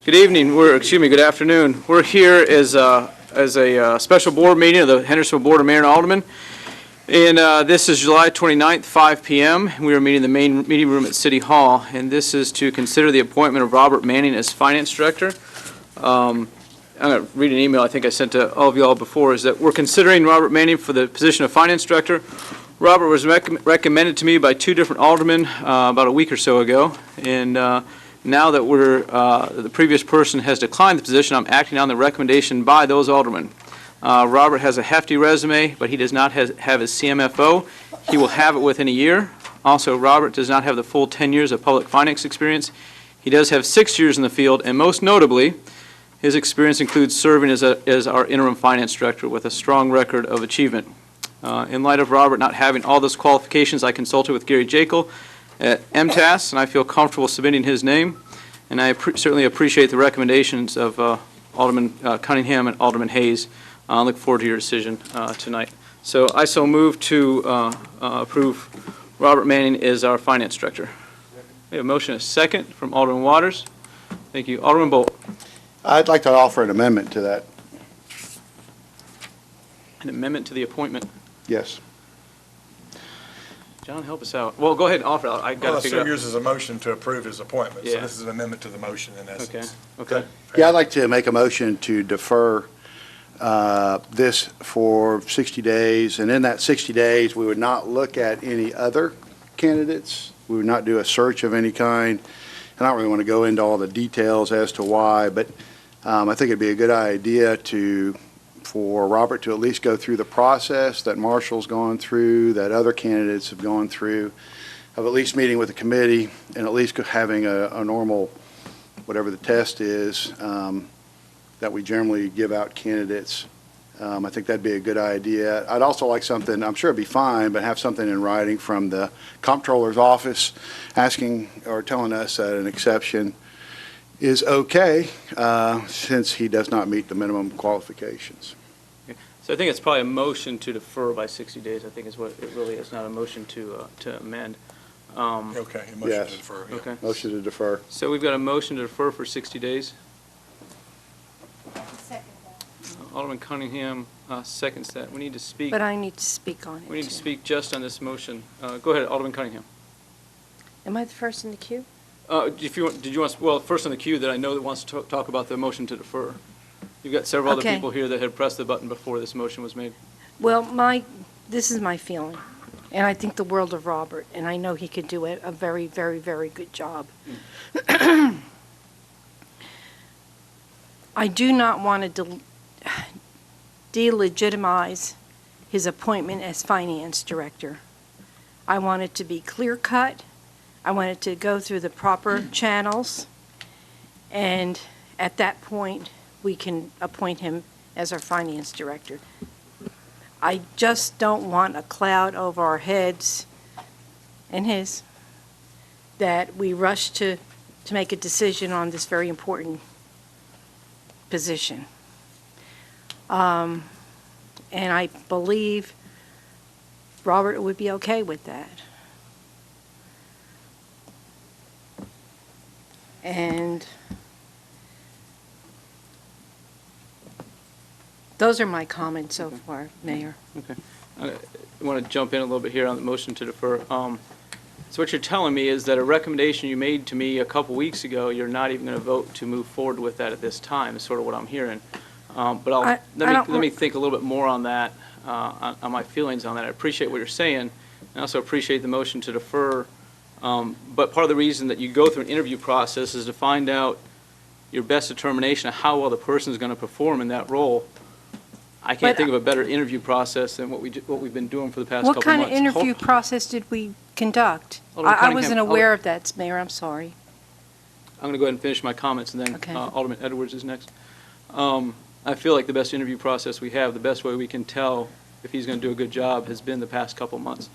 Good evening, good afternoon. We're here as a special board meeting of the Hendersonville Board of Mayor and Aldermen. And this is July 29th, 5 p.m. We are meeting in the main meeting room at City Hall. And this is to consider the appointment of Robert Manning as Finance Director. I'm going to read an email I think I sent to all of you all before, is that we're considering Robert Manning for the position of Finance Director. Robert was recommended to me by two different aldermen about a week or so ago. And now that the previous person has declined the position, I'm acting on the recommendation by those aldermen. Robert has a hefty resume, but he does not have his CMFO. He will have it within a year. Also, Robert does not have the full 10 years of public finance experience. He does have 6 years in the field, and most notably, his experience includes serving as our interim finance director with a strong record of achievement. In light of Robert not having all those qualifications, I consulted with Gary Jekyll at MTAS, and I feel comfortable submitting his name, and I certainly appreciate the recommendations of Alderman Cunningham and Alderman Hayes. I look forward to your decision tonight. So I move to approve Robert Manning as our finance director. We have a motion, a second, from Alderman Waters. Thank you. Alderman Bolt. I'd like to offer an amendment to that. An amendment to the appointment. Yes. John, help us out. Well, go ahead and offer it. I got to figure out. Yours is a motion to approve his appointment, Yeah. so this is an amendment to the motion in essence. Okay. Yeah, I'd like to make a motion to defer this for 60 days, and in that 60 days, we would not look at any other candidates. We would not do a search of any kind. I don't really want to go into all the details as to why, but I think it'd be a good idea for Robert to at least go through the process that Marshall's gone through, that other candidates have gone through, of at least meeting with the committee and at least having a normal, whatever the test is, that we generally give out candidates. I think that'd be a good idea. I'd also like something, I'm sure it'd be fine, but have something in writing from the comptroller's office asking or telling us that an exception is okay since he does not meet the minimum qualifications. So I think it's probably a motion to defer by 60 days, I think is what it really is, not a motion to amend. Okay, a motion Yes. to defer. Yeah. Okay. Motion to defer. So we've got a motion to defer for 60 days. Second that. Alderman Cunningham seconds that. We need to speak. But I need to speak on it. We need to too. speak just on this motion. Go ahead, Alderman Cunningham. Am I the first in the queue? If you want, did you want, well, first on the queue that I know that wants to talk about the motion to defer. You've got several other Okay. people here that had pressed the button before this motion was made. Well, this is my feeling, and I think the world of Robert, and I know he could do a very, very, very good job. I do not want to delegitimize his appointment as finance director. I want it to be clear-cut. I want it to go through the proper channels, and at that point, we can appoint him as our finance director. I just don't want a cloud over our heads and his that we rush to make a decision on this very important position. And I believe Robert would be okay with that. And those are my comments so far, Mayor. Okay. I want to jump in a little bit here on the motion to defer. So what you're telling me is that a recommendation you made to me a couple weeks ago, you're not even going to vote to move forward with that at this time, is sort of what I'm hearing. But let me think a little bit more on that, on my feelings on that. I appreciate what you're saying. I also appreciate the motion to defer. But part of the reason that you go through an interview process is to find out your best determination of how well the person is going to perform in that role. I can't think of a better interview process than what we've been doing for the past couple What months. kind of interview process did we conduct? Alderman I Cunningham, wasn't aware of that, Mayor, I'm sorry. I'm going to go ahead and finish my comments, and then Okay. Alderman Edwards is next. I feel like the best interview process we have, the best way we can tell if he's going to do a good job, has been the past couple months.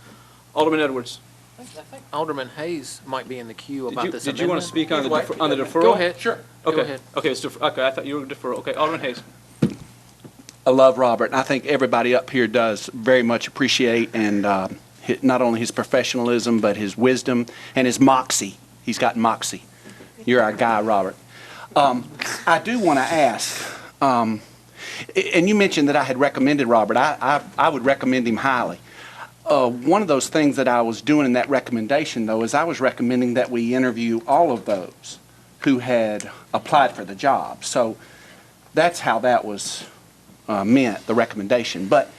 Alderman Edwards. I think Alderman Hayes might be in the queue about this Did you want to speak on the deferral? Go ahead. Sure. Okay. Go ahead. Okay, okay, I thought you were deferral. Okay, Alderman Hayes. I love Robert, and I think everybody up here does very much appreciate and not only his professionalism, but his wisdom and his moxie. He's got moxie. You're our guy, Robert. I do want to ask, and you mentioned that I had recommended Robert. I would recommend him highly. One of those things that I was doing in that recommendation, though, is I was recommending that we interview all of those who had applied for the job. So that's how that was meant, the recommendation. But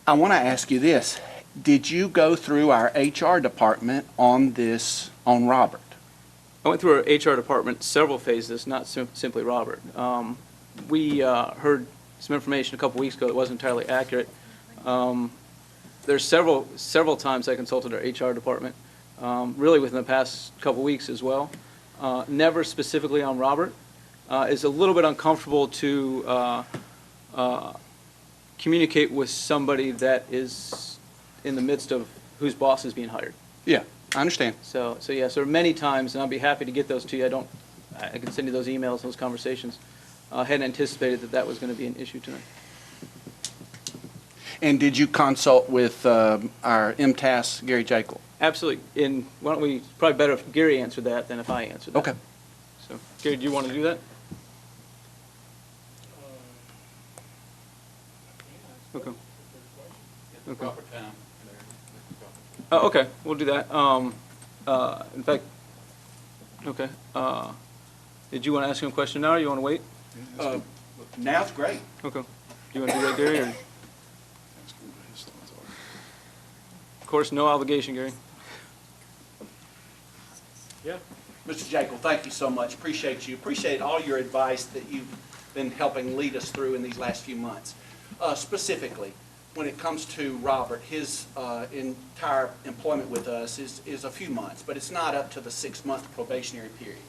I want to ask you this. Did you go through our HR department on Robert? I went through our HR department several phases, not simply Robert. We heard some information a couple weeks ago that wasn't entirely accurate. There's several times I consulted our HR department, really within the past couple weeks as well. Never specifically on Robert. It's a little bit uncomfortable to communicate with somebody that is in the midst of whose boss is being hired. Yeah, I understand. So yes, there are many times, and I'll be happy to get those to you. I can send you those emails, those conversations. I hadn't anticipated that was going to be an issue tonight. And did you consult with our MTAS, Gary Jekyll? Absolutely. And why don't we, probably better if Gary answered that than if I answered that. Okay. So, Gary, do you want to do that? Okay. Okay. Oh, okay, we'll do that. In fact, okay. Did you want to ask him a question now, or you want to wait? Now's great. Okay. Do you want to do that, Gary, or? Of course, no obligation, Gary. Yeah. Mr. Jekyll, thank you so much. Appreciate you. Appreciate all your advice that you've been helping lead us through in these last few months. Specifically, when it comes to Robert, his entire employment with us is a few months, but it's not up to the 6-month probationary period.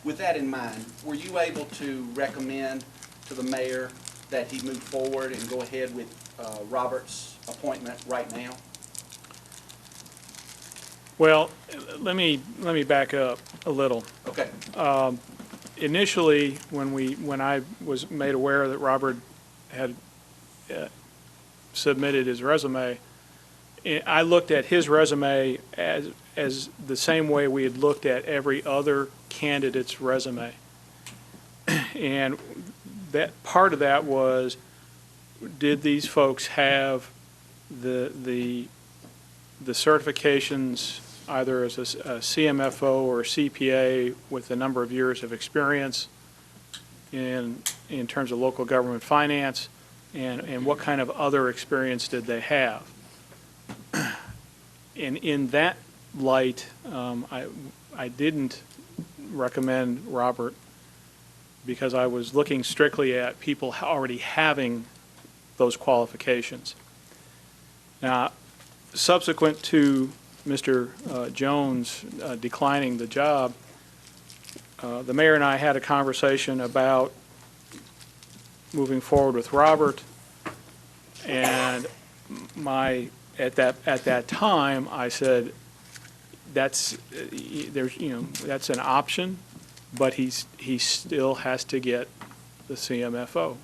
With that in mind, were you able to recommend to the mayor that he move forward and go ahead with Robert's appointment right now? Well, let me back up a little. Okay. Initially, when I was made aware that Robert had submitted his resume, I looked at his resume as the same way we had looked at every other candidate's resume. And that part of that was, did these folks have the certifications either as a CMFO or CPA with a number of years of experience in terms of local government finance, and what kind of other experience did they have? And in that light, I didn't recommend Robert because I was looking strictly at people already having those qualifications. Now, subsequent to Mr. Jones declining the job, the mayor and I had a conversation about moving forward with Robert, and at that time I said that's an option, but he still has to get the CMFO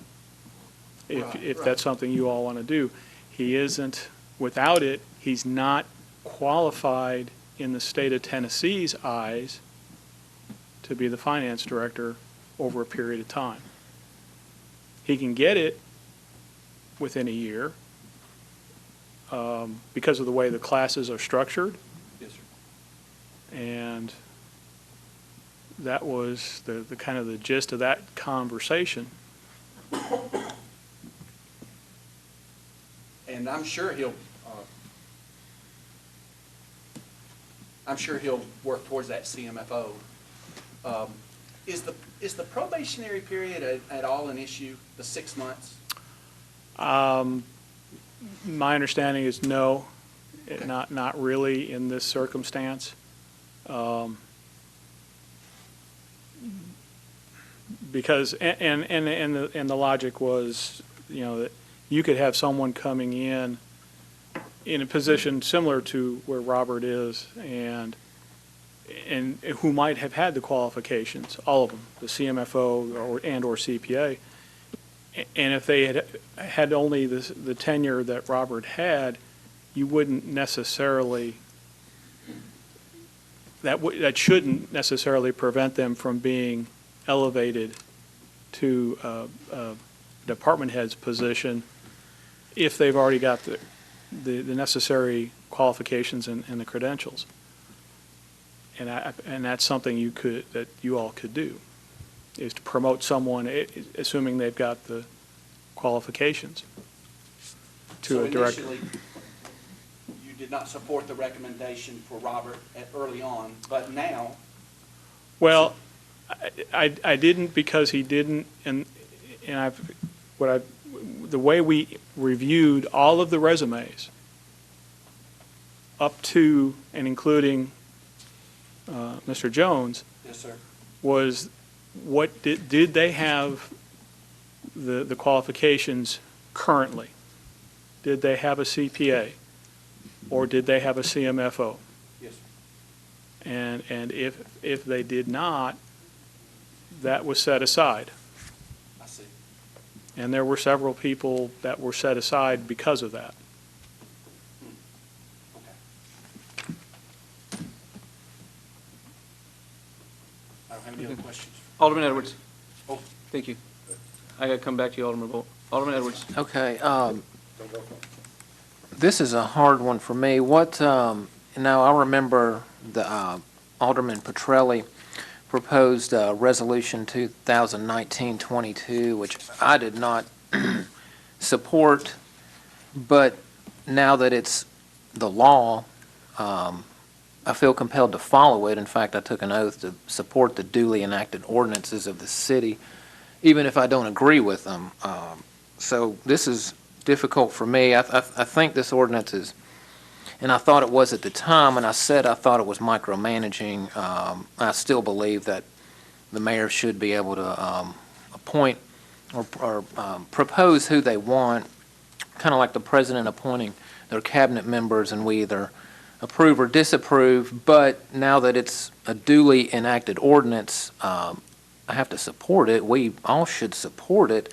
if that's something you all want to do. He isn't, without it, he's not qualified in the state of Tennessee's eyes to be the finance director over a period of time. He can get it within a year because of the way the classes are structured. Yes, sir. And that was the kind of the gist of that conversation. And I'm sure he'll work towards that CMFO. Is the probationary period at all an issue, the 6 months? My understanding is no, Okay. not really in this circumstance. Because and the logic was, that you could have someone coming in a position similar to where Robert is, and who might have had the qualifications, all of them, the CMFO or CPA, and if they had only the tenure that Robert had, you wouldn't necessarily, that shouldn't necessarily prevent them from being elevated to a department head's position if they've already got the necessary qualifications and the credentials. And that's something that you all could do, is to promote someone, assuming they've got the qualifications, to a director. So initially, you did not support the recommendation for Robert early on, but now, Well, I didn't because he didn't, and the way we reviewed all of the resumes up to and including Mr. Jones yes, sir. was did they have the qualifications currently? Did they have a CPA? Or did they have a CMFO? Yes, sir. And if they did not, that was set aside. I see. And there were several people that were set aside because of that. Okay. I don't have any other questions. Alderman Edwards. Oh. Thank you. I got to come back to you, Alderman Bolt. Alderman Edwards. Okay, this is a hard one for me. Now, I remember the Alderman Petrelli proposed Resolution 2019-22, which I did not support, but now that it's the law, I feel compelled to follow it. In fact, I took an oath to support the duly enacted ordinances of the city, even if I don't agree with them. So this is difficult for me. I think this ordinance is, and I thought it was at the time, and I said I thought it was micromanaging. I still believe that the mayor should be able to appoint or propose who they want, kind of like the president appointing their cabinet members, and we either approve or disapprove. But now that it's a duly enacted ordinance, I have to support it. We all should support it.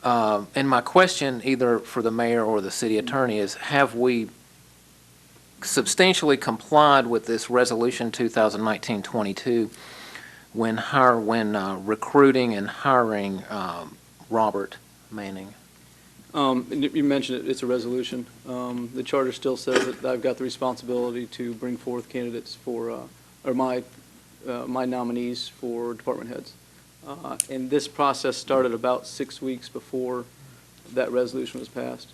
And my question, either for the mayor or the city attorney, is have we substantially complied with this Resolution 2019-22 when recruiting and hiring Robert Manning? You mentioned it's a resolution. The charter still says that I've got the responsibility to bring forth candidates for, or my nominees for department heads. And this process started about 6 weeks before that resolution was passed.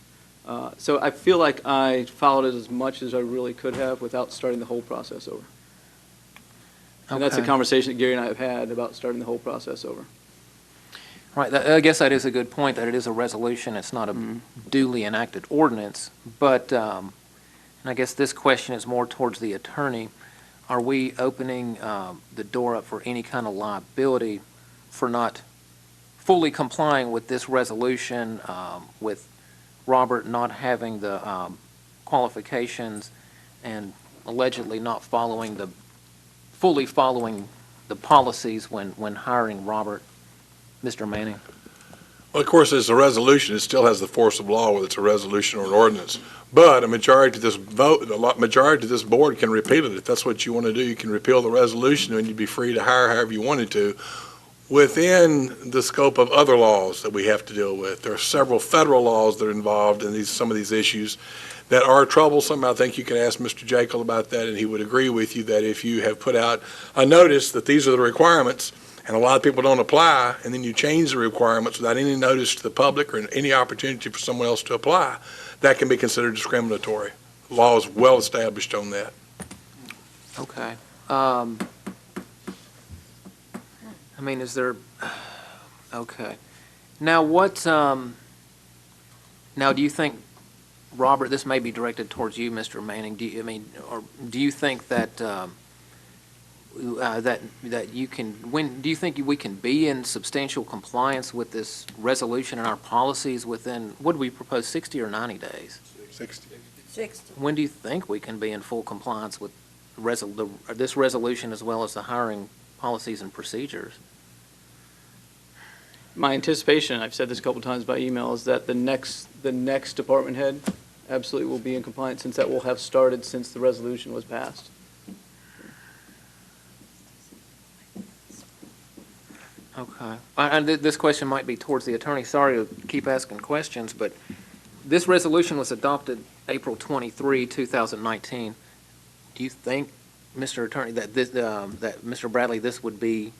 So I feel like I followed it as much as I really could have without starting the whole process over. And that's a Okay. conversation that Gary and I have had about starting the whole process over. Right, I guess that is a good point, that it is a resolution, it's not a duly enacted ordinance, but, and I guess this question is more towards the attorney. Are we opening the door up for any kind of liability for not fully complying with this resolution, with Robert not having the qualifications and allegedly not fully following the policies when hiring Robert, Mr. Manning? Well, of course, it's a resolution. It still has the force of law, whether it's a resolution or an ordinance. But a majority of this board can repeal it. If that's what you want to do, you can repeal the resolution and you'd be free to hire however you wanted to within the scope of other laws that we have to deal with. There are several federal laws that are involved in some of these issues that are troublesome. I think you can ask Mr. Jekyll about that, and he would agree with you that if you have put out a notice that these are the requirements, and a lot of people don't apply, and then you change the requirements without any notice to the public or any opportunity for someone else to apply, that can be considered discriminatory. The law is well established on that. Okay. I mean, is there, okay. Now do you think, Robert, this may be directed towards you, Mr. Manning, do you think that, that you can, do you think we can be in substantial compliance with this resolution and our policies within, what do we propose, 60 or 90 days? 60. 60. When do you think we can be in full compliance with this resolution as well as the hiring policies and procedures? My anticipation, I've said this a couple times by email, is that the next department head absolutely will be in compliance, since that will have started since the resolution was passed. Okay. And this question might be towards the attorney. Sorry to keep asking questions, but this resolution was adopted April 23, 2019. Do you think, Mr. Attorney, that that Mr. Bradley, this would be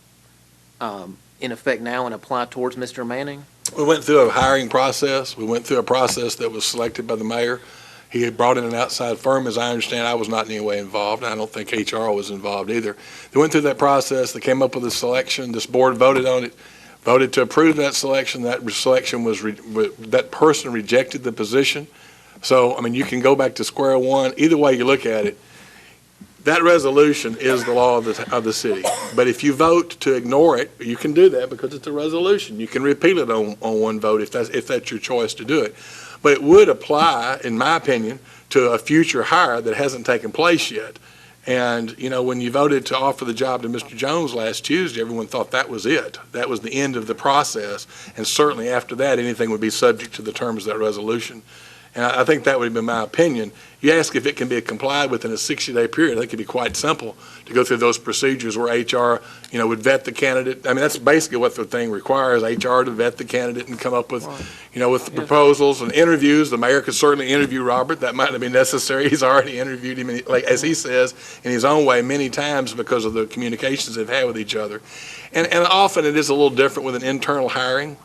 in effect now and apply towards Mr. Manning? We went through a hiring process. We went through a process that was selected by the mayor. He had brought in an outside firm, as I understand. I was not in any way involved. I don't think HR was involved either. They went through that process. They came up with a selection. This board voted on it, voted to approve that selection. That selection was, that person rejected the position. So, I mean, you can go back to square one. Either way you look at it, that resolution is the law of the city. But if you vote to ignore it, you can do that because it's a resolution. You can repeal it on one vote if that's your choice to do it. But it would apply, in my opinion, to a future hire that hasn't taken place yet. And, you know, when you voted to offer the job to Mr. Jones last Tuesday, everyone thought that was it. That was the end of the process. And certainly after that, anything would be subject to the terms of that resolution. And I think that would have been my opinion. You ask if it can be complied with in a 60-day period. I think it'd be quite simple to go through those procedures where HR, you know, would vet the candidate. I mean, that's basically what the thing requires, HR to vet the candidate and come up with, you know, with the proposals and interviews. The mayor could certainly interview Robert. That might not be necessary. He's already interviewed him, like as he says, in his own way many times because of the communications they've had with each other. And often it is a little different with an internal hiring.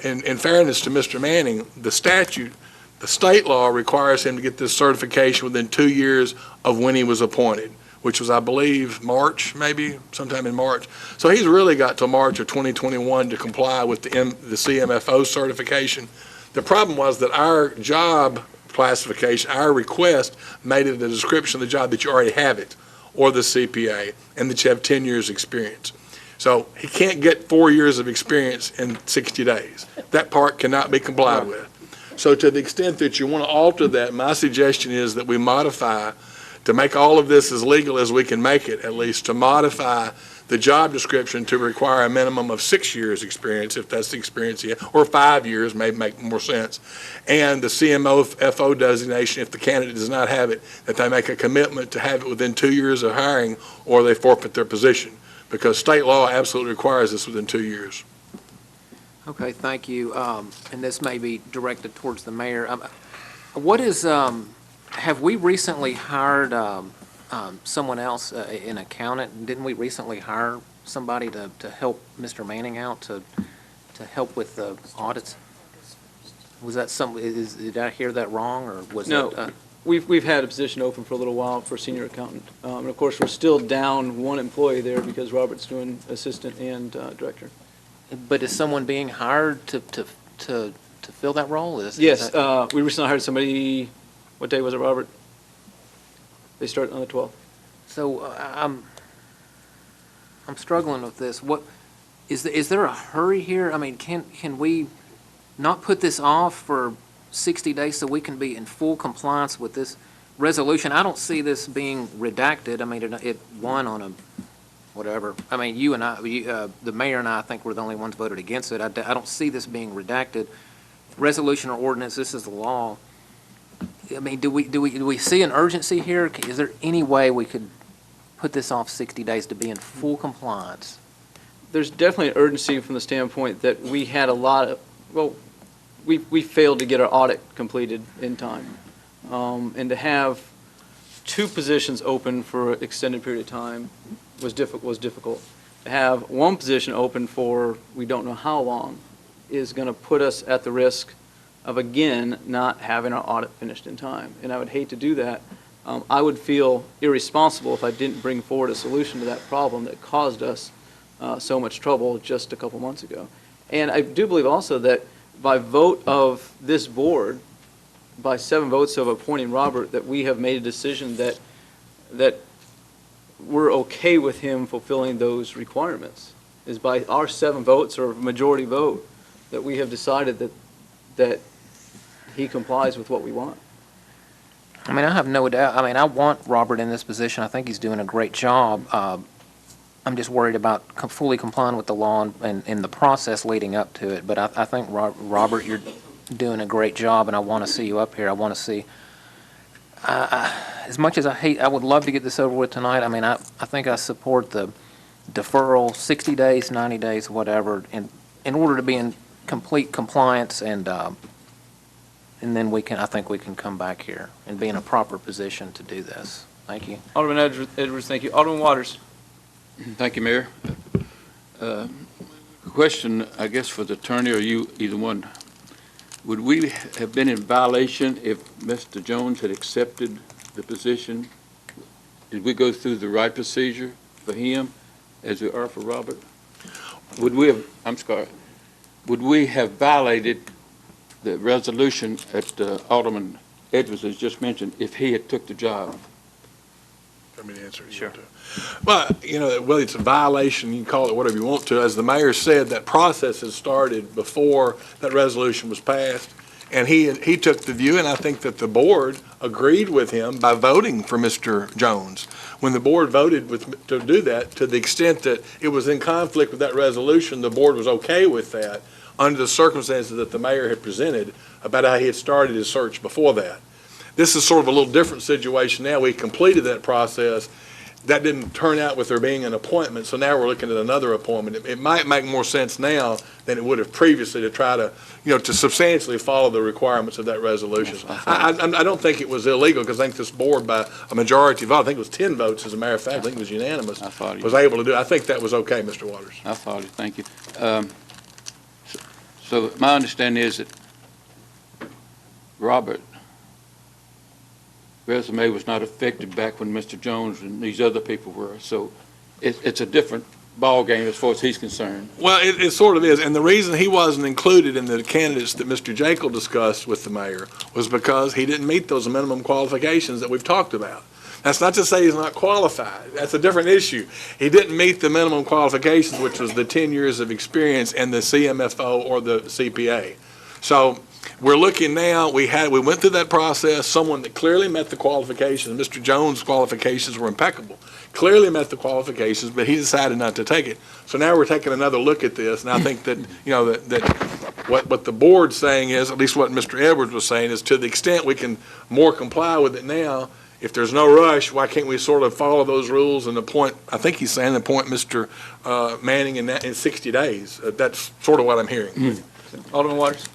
In fairness to Mr. Manning, the state law requires him to get this certification within 2 years of when he was appointed, which was, I believe, March, maybe sometime in March. So he's really got till March of 2021 to comply with the CMFO certification. The problem was that our job classification, our request, made it a description of the job that you already have it, or the CPA, and that you have 10 years experience. So he can't get 4 years of experience in 60 days. That part cannot be complied with. So to the extent that you want to alter that, my suggestion is that we modify, to make all of this as legal as we can make it, at least, to modify the job description to require a minimum of 6 years experience, if that's the experience he has, or 5 years may make more sense. And the CMFO designation, if the candidate does not have it, that they make a commitment to have it within 2 years of hiring, or they forfeit their position, because state law absolutely requires this within 2 years. Okay, thank you. And this may be directed towards the mayor. What is, have we recently hired someone else, an accountant? Didn't we recently hire somebody to help Mr. Manning out, to help with the audits? Was that did I hear that wrong, or was No. it? We've had a position open for a little while for senior accountant. And of course, we're still down one employee there because Robert's doing assistant and director. But is someone being hired to fill that role? Yes, we recently hired somebody, what day was it, Robert? They start on the 12th. So I'm struggling with this. What is there a hurry here? I mean, can we not put this off for 60 days so we can be in full compliance with this resolution? I don't see this being redacted. I mean, it won on a whatever. I mean, you and I, the mayor and I think we're the only ones voted against it. I don't see this being redacted. Resolution or ordinance, this is the law. I mean, do we see an urgency here? Is there any way we could put this off 60 days to be in full compliance? There's definitely an urgency from the standpoint that we had a lot of, well, we failed to get our audit completed in time. And to have 2 positions open for an extended period of time was difficult. To have 1 position open for we don't know how long is going to put us at the risk of, again, not having our audit finished in time. And I would hate to do that. I would feel irresponsible if I didn't bring forward a solution to that problem that caused us so much trouble just a couple months ago. And I do believe also that by vote of this board, by 7 votes of appointing Robert, that we have made a decision that we're okay with him fulfilling those requirements. Is by our 7 votes or majority vote that we have decided that he complies with what we want. I mean, I have no doubt. I mean, I want Robert in this position. I think he's doing a great job. I'm just worried about fully complying with the law and the process leading up to it. But I think, Robert, you're doing a great job, and I want to see you up here. I want to see, as much as I would love to get this over with tonight. I mean, I think I support the deferral, 60 days, 90 days, whatever, in order to be in complete compliance, and then I think we can come back here and be in a proper position to do this. Thank you. Alderman Edwards, thank you. Alderman Waters. Thank you, Mayor. Question, I guess, for the attorney or you, either one. Would we have been in violation if Mr. Jones had accepted the position? Did we go through the right procedure for him as we are for Robert? Would we have violated the resolution that Alderman Edwards has just mentioned if he had took the job? Let me answer. Sure. Well, whether it's a violation, you can call it whatever you want to. As the mayor said, that process has started before that resolution was passed. And he took the view, and I think that the board agreed with him by voting for Mr. Jones. When the board voted to do that, to the extent that it was in conflict with that resolution, the board was okay with that under the circumstances that the mayor had presented about how he had started his search before that. This is sort of a little different situation now. We completed that process. That didn't turn out with there being an appointment, so now we're looking at another appointment. It might make more sense now than it would have previously to try to, to substantially follow the requirements of that resolution. I don't think it was illegal, because I think this board, by a majority vote, I think it was 10 votes, as a matter of fact, I think it was unanimous, was able to do it. I think that was okay, Mr. Waters. I follow you. Thank you. So my understanding is that Robert resume was not affected back when Mr. Jones and these other people were. So it's a different ballgame as far as he's concerned. Well, it sort of is. And the reason he wasn't included in the candidates that Mr. Jekyll discussed with the mayor was because he didn't meet those minimum qualifications that we've talked about. That's not to say he's not qualified. That's a different issue. He didn't meet the minimum qualifications, which was the 10 years of experience in the CMFO or the CPA. So we're looking now, we went through that process, someone that clearly met the qualifications. Mr. Jones' qualifications were impeccable, clearly met the qualifications, but he decided not to take it. So now we're taking another look at this, and I think that, that what the board's saying is, at least what Mr. Edwards was saying, is to the extent we can more comply with it now, if there's no rush, why can't we sort of follow those rules and appoint, I think he's saying appoint Mr. Manning in 60 days. That's sort of what I'm hearing. Alderman Waters.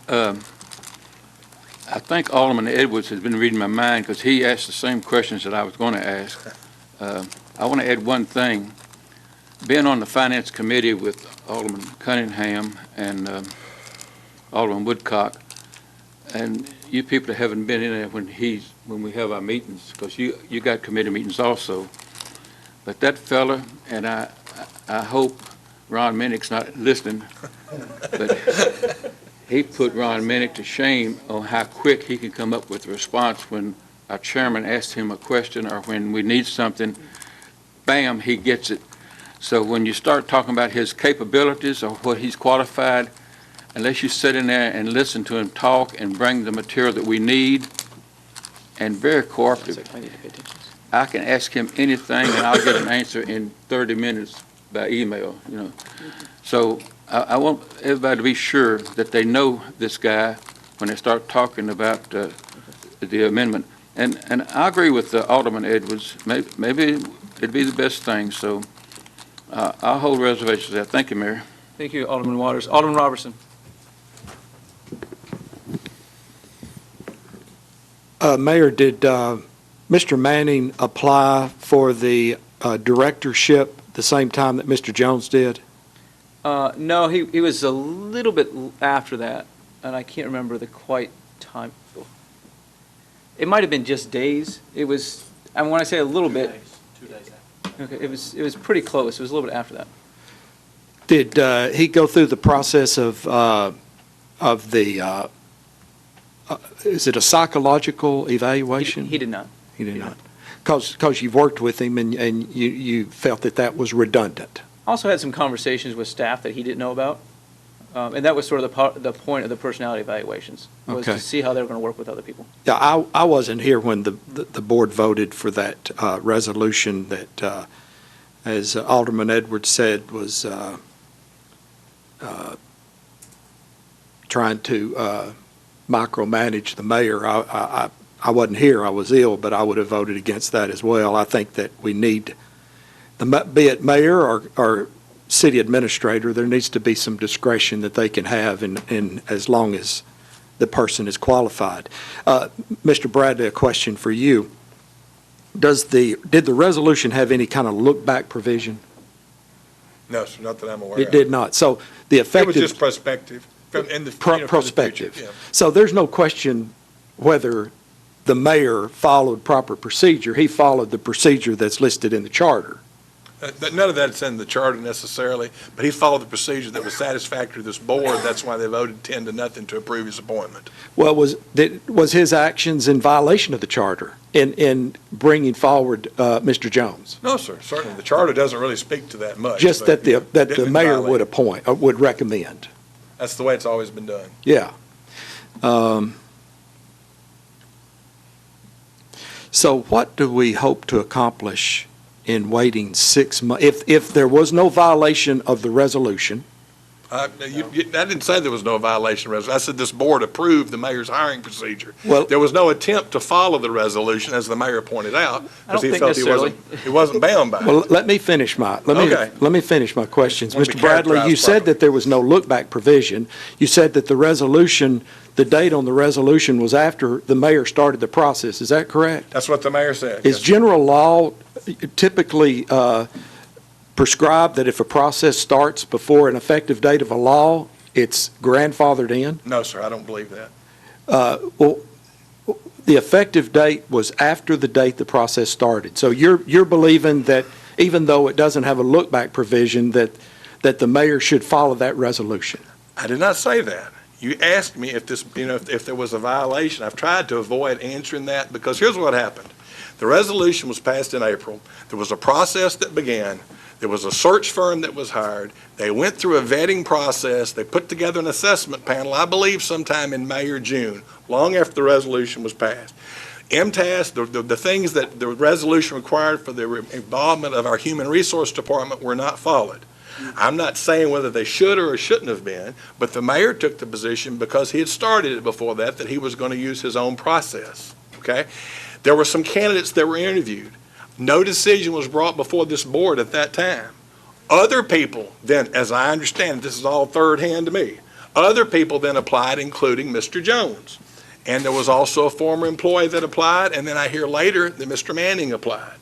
I think Alderman Edwards has been reading my mind, because he asked the same questions that I was going to ask. I want to add one thing. Being on the Finance Committee with Alderman Cunningham and Alderman Woodcock, and you people that haven't been in there when we have our meetings, because you got committee meetings also. But that fella, and I hope Ron Minnick's not listening, but he put Ron Minnick to shame on how quick he can come up with a response when our chairman asks him a question or when we need something. Bam, he gets it. So when you start talking about his capabilities or what he's qualified, unless you sit in there and listen to him talk and bring the material that we need, and very cooperative. I can ask him anything and I'll get an answer in 30 minutes by email, So I want everybody to be sure that they know this guy when they start talking about the amendment. And I agree with Alderman Edwards. Maybe it'd be the best thing. So I'll hold reservations there. Thank you, Mayor. Thank you, Alderman Waters. Alderman Robertson. Mayor, did Mr. Manning apply for the directorship the same time that Mr. Jones did? No, he was a little bit after that, and I can't remember the quite time. It might have been just days. It was, and when I say a little bit. 2 days after. Okay, it was pretty close. It was a little bit after that. Did he go through the process of the, is it a psychological evaluation? He did not. He did not. Because you've worked with him and you felt that was redundant. Also had some conversations with staff that he didn't know about. And that was sort of the point of the personality evaluations, was to see how they were going to work with other people. Yeah, I wasn't here when the board voted for that resolution that, as Alderman Edwards said, was trying to micromanage the mayor. I wasn't here, I was ill, but I would have voted against that as well. I think that we need be it mayor or city administrator, there needs to be some discretion that they can have in as long as the person is qualified. Mr. Bradley, a question for you. Did the resolution have any kind of look-back provision? No, sir, not that I'm aware of. It did not. So the It was effective. just prospective. In the, for the future, Prospective. yeah. So there's no question whether the mayor followed proper procedure. He followed the procedure that's listed in the charter. None of that's in the charter necessarily, but he followed the procedure that was satisfactory to this board. That's why they voted 10-0 to approve his appointment. Well, was his actions in violation of the charter in bringing forward Mr. Jones? No, sir, certainly. The charter doesn't really speak to that much. Just but, that the didn't mayor violate would it. appoint, or would recommend? That's the way it's always been done. Yeah. So what do we hope to accomplish in waiting 6 months? If there was no violation of the resolution, I didn't say there was no violation of resolution. I said this board approved the mayor's hiring procedure. Well- There was no attempt to follow the resolution, as the mayor pointed out, I don't because he think felt he wasn't bound by it. well, let me finish my questions. Let me Mr. Bradley, you characterize said properly. that there was no look-back provision. You said that the date on the resolution was after the mayor started the process. Is that correct? That's what the mayor said. Is Yes, sir. general law typically prescribed that if a process starts before an effective date of a law, it's grandfathered in? No, sir, I don't believe that. Well, the effective date was after the date the process started. So you're believing that even though it doesn't have a look-back provision, that the mayor should follow that resolution? I did not say that. You asked me if this, if there was a violation. I've tried to avoid answering that because here's what happened. The resolution was passed in April. There was a process that began. There was a search firm that was hired. They went through a vetting process. They put together an assessment panel, I believe sometime in May or June, long after the resolution was passed. MTAS, the things that the resolution required for the involvement of our Human Resource Department were not followed. I'm not saying whether they should or shouldn't have been, but the mayor took the position because he had started it before that he was going to use his own process, okay? There were some candidates that were interviewed. No decision was brought before this board at that time. Other people then, as I understand it, this is all third hand to me, other people then applied, including Mr. Jones. And there was also a former employee that applied, and then I hear later that Mr. Manning applied.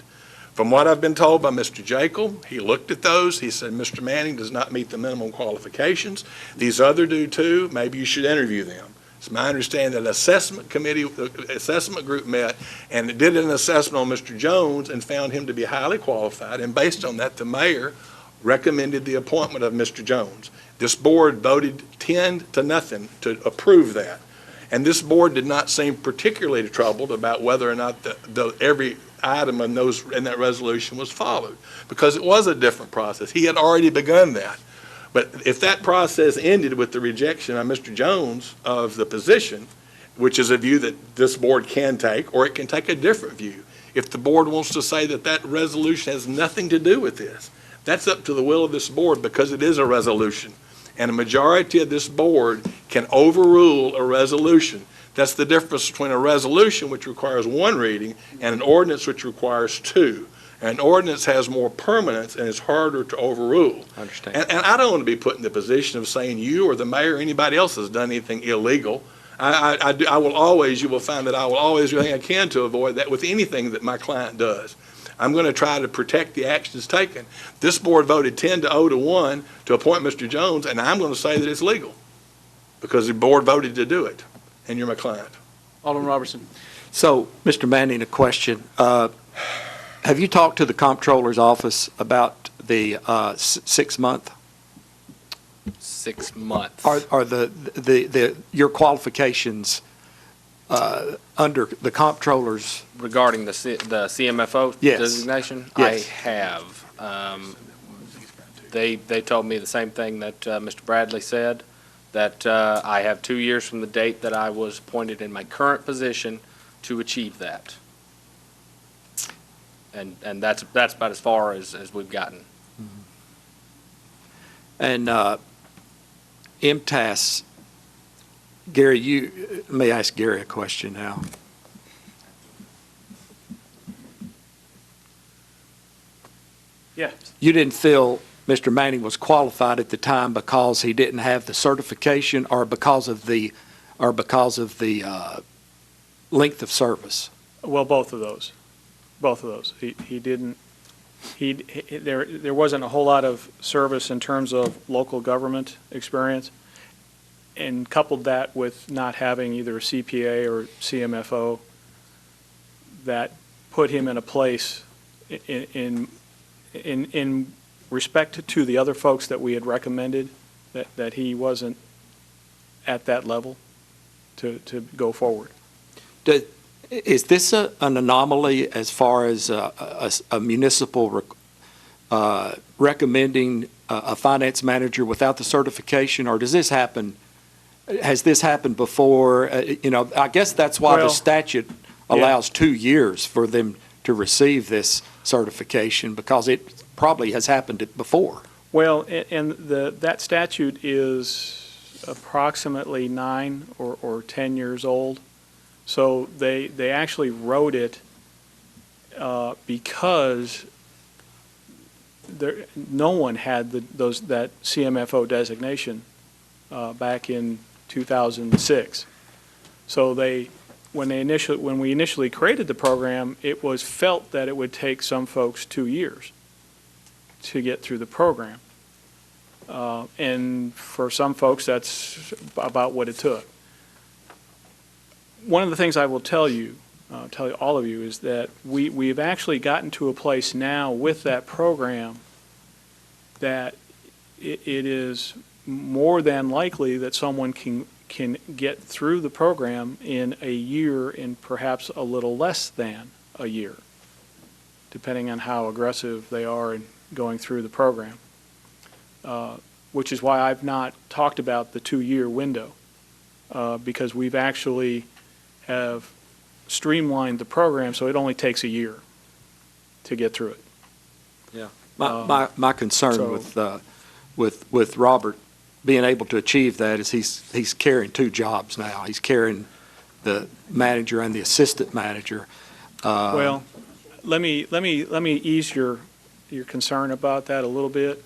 From what I've been told by Mr. Jekyll, he looked at those, he said, Mr. Manning does not meet the minimum qualifications. These other do too, maybe you should interview them. It's my understanding that assessment group met and it did an assessment on Mr. Jones and found him to be highly qualified, and based on that, the mayor recommended the appointment of Mr. Jones. This board voted 10-0 to approve that. And this board did not seem particularly troubled about whether or not every item in that resolution was followed, because it was a different process. He had already begun that. But if that process ended with the rejection of Mr. Jones of the position, which is a view that this board can take, or it can take a different view. If the board wants to say that that resolution has nothing to do with this, that's up to the will of this board, because it is a resolution. And a majority of this board can overrule a resolution. That's the difference between a resolution, which requires one reading, and an ordinance, which requires two. An ordinance has more permanence and is harder to overrule. I understand. And I don't want to be put in the position of saying you or the mayor or anybody else has done anything illegal. You will find that I will always do everything I can to avoid that with anything that my client does. I'm going to try to protect the actions taken. This board voted 10-0 to appoint Mr. Jones, and I'm going to say that it's legal because the board voted to do it, and you're my client. Alderman Robertson. So, Mr. Manning, a question. Have you talked to the comptroller's office about the 6 month? 6 months. Are your qualifications under the comptroller's? Regarding the CMFO Yes. designation? Yes. I have. They told me the same thing that Mr. Bradley said, that I have 2 years from the date that I was appointed in my current position to achieve that. And that's about as far as we've gotten. And MTAS, Gary, let me ask Gary a question now. Yeah. You didn't feel Mr. Manning was qualified at the time because he didn't have the certification or because of the length of service? Well, both of those. Both of those. He didn't, there wasn't a whole lot of service in terms of local government experience, and coupled that with not having either a CPA or CMFO, that put him in a place in respect to the other folks that we had recommended, that he wasn't at that level to go forward. Is this an anomaly as far as a municipal recommending a finance manager without the certification, or does this happen? Has this happened before? I guess that's why the Well, statute allows 2 years for them to receive this certification, because it probably has happened before. Well, and that statute is approximately 9 or 10 years old. So they actually wrote it because no one had that CMFO designation back in 2006. So when we initially created the program, it was felt that it would take some folks 2 years to get through the program. And for some folks, that's about what it took. One of the things I will tell you all of you, is that we've actually gotten to a place now with that program that it is more than likely that someone can get through the program in a year, and perhaps a little less than a year, depending on how aggressive they are in going through the program. Which is why I've not talked about the 2-year window, because we've actually have streamlined the program so it only takes a year to get through it. Yeah. My concern with Robert being able to achieve that is he's carrying 2 jobs now. He's carrying the manager and the assistant manager. Well, let me ease your concern about that a little bit.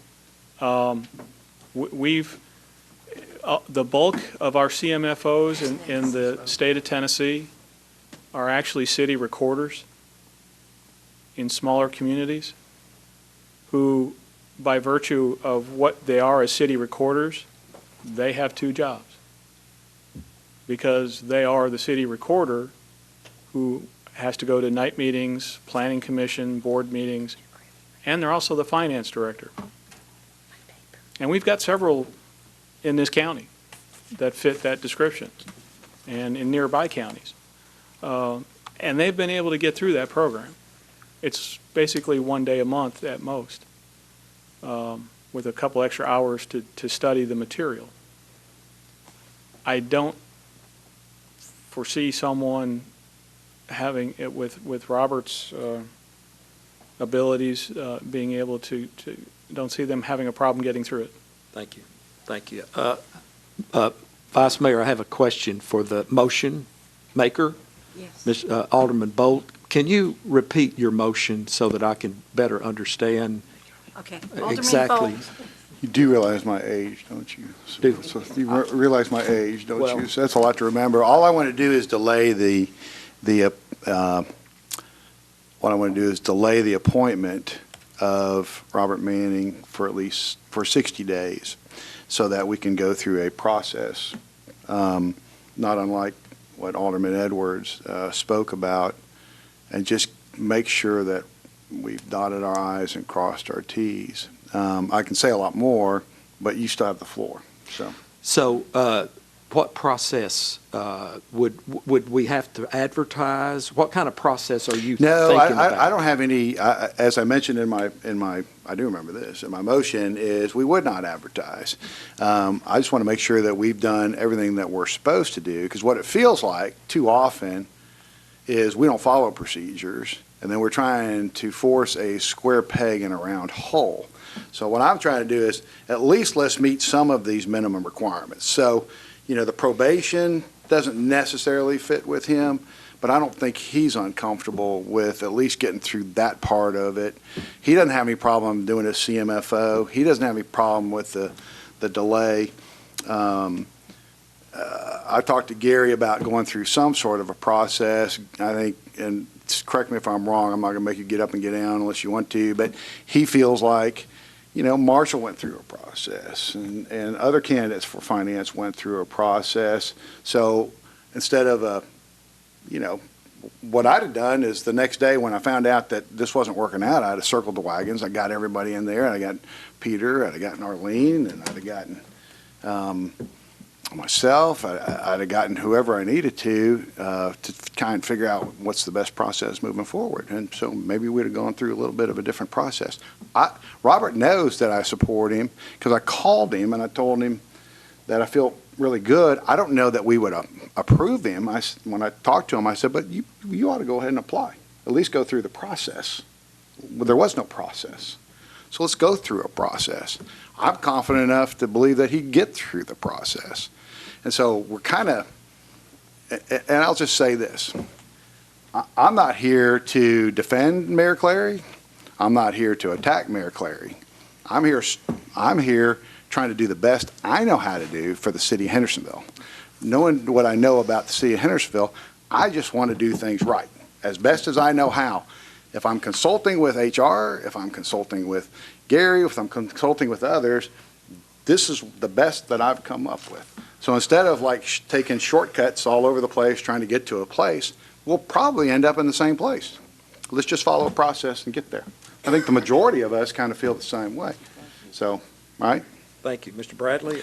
The bulk of our CMFOs in the state of Tennessee are actually city recorders in smaller communities who, by virtue of what they are as city recorders, they have 2 jobs. Because they are the city recorder who has to go to night meetings, planning commission, board meetings, and they're also the finance director. And we've got several in this county that fit that description, and in nearby counties. And they've been able to get through that program. It's basically 1 day a month at most, with a couple extra hours to study the material. I don't foresee someone having it with Robert's abilities, being able to don't see them having a problem getting through it. Thank you. Thank you. Vice Mayor, I have a question for the motion maker. Yes. Alderman Bolt, can you repeat your motion so that I can better understand Okay. exactly? You do realize my age, don't you? Do. So you realize my age, don't Well- you? So that's a lot to remember. All I want to do is delay what I want to do is delay the appointment of Robert Manning for 60 days, so that we can go through a process, not unlike what Alderman Edwards spoke about, and just make sure that we've dotted our i's and crossed our t's. I can say a lot more, but you still have the floor, so. So what process would we have to advertise? What kind of process are you thinking No, about? I don't have any, as I mentioned in my, I do remember this, in my motion, is we would not advertise. I just want to make sure that we've done everything that we're supposed to do, because what it feels like too often is we don't follow procedures, and then we're trying to force a square peg in a round hole. So what I'm trying to do is, at least let's meet some of these minimum requirements. So, the probation doesn't necessarily fit with him, but I don't think he's uncomfortable with at least getting through that part of it. He doesn't have any problem doing a CMFO. He doesn't have any problem with the delay. I talked to Gary about going through some sort of a process, I think, and correct me if I'm wrong, I'm not going to make you get up and get down unless you want to, but he feels like, Marshall went through a process, and other candidates for finance went through a process. So instead of what I'd have done is the next day when I found out that this wasn't working out, I'd have circled the wagons. I got everybody in there. I got Peter, I'd have gotten Arlene, and I'd have gotten myself. I'd have gotten whoever I needed to kind of figure out what's the best process moving forward. And so maybe we'd have gone through a little bit of a different process. Robert knows that I support him because I called him and I told him that I feel really good. I don't know that we would approve him. When I talked to him, I said, but you ought to go ahead and apply. At least go through the process. Well, there was no process. So let's go through a process. I'm confident enough to believe that he'd get through the process. And so we're kind of, and I'll just say this. I'm not here to defend Mayor Clary. I'm not here to attack Mayor Clary. I'm here trying to do the best I know how to do for the city of Hendersonville. Knowing what I know about the city of Hendersonville, I just want to do things right, as best as I know how. If I'm consulting with HR, if I'm consulting with Gary, if I'm consulting with others, this is the best that I've come up with. So instead of taking shortcuts all over the place trying to get to a place, we'll probably end up in the same place. Let's just follow a process and get there. I think the majority of us kind of feel the same way. So, all right? Thank you. Mr. Bradley,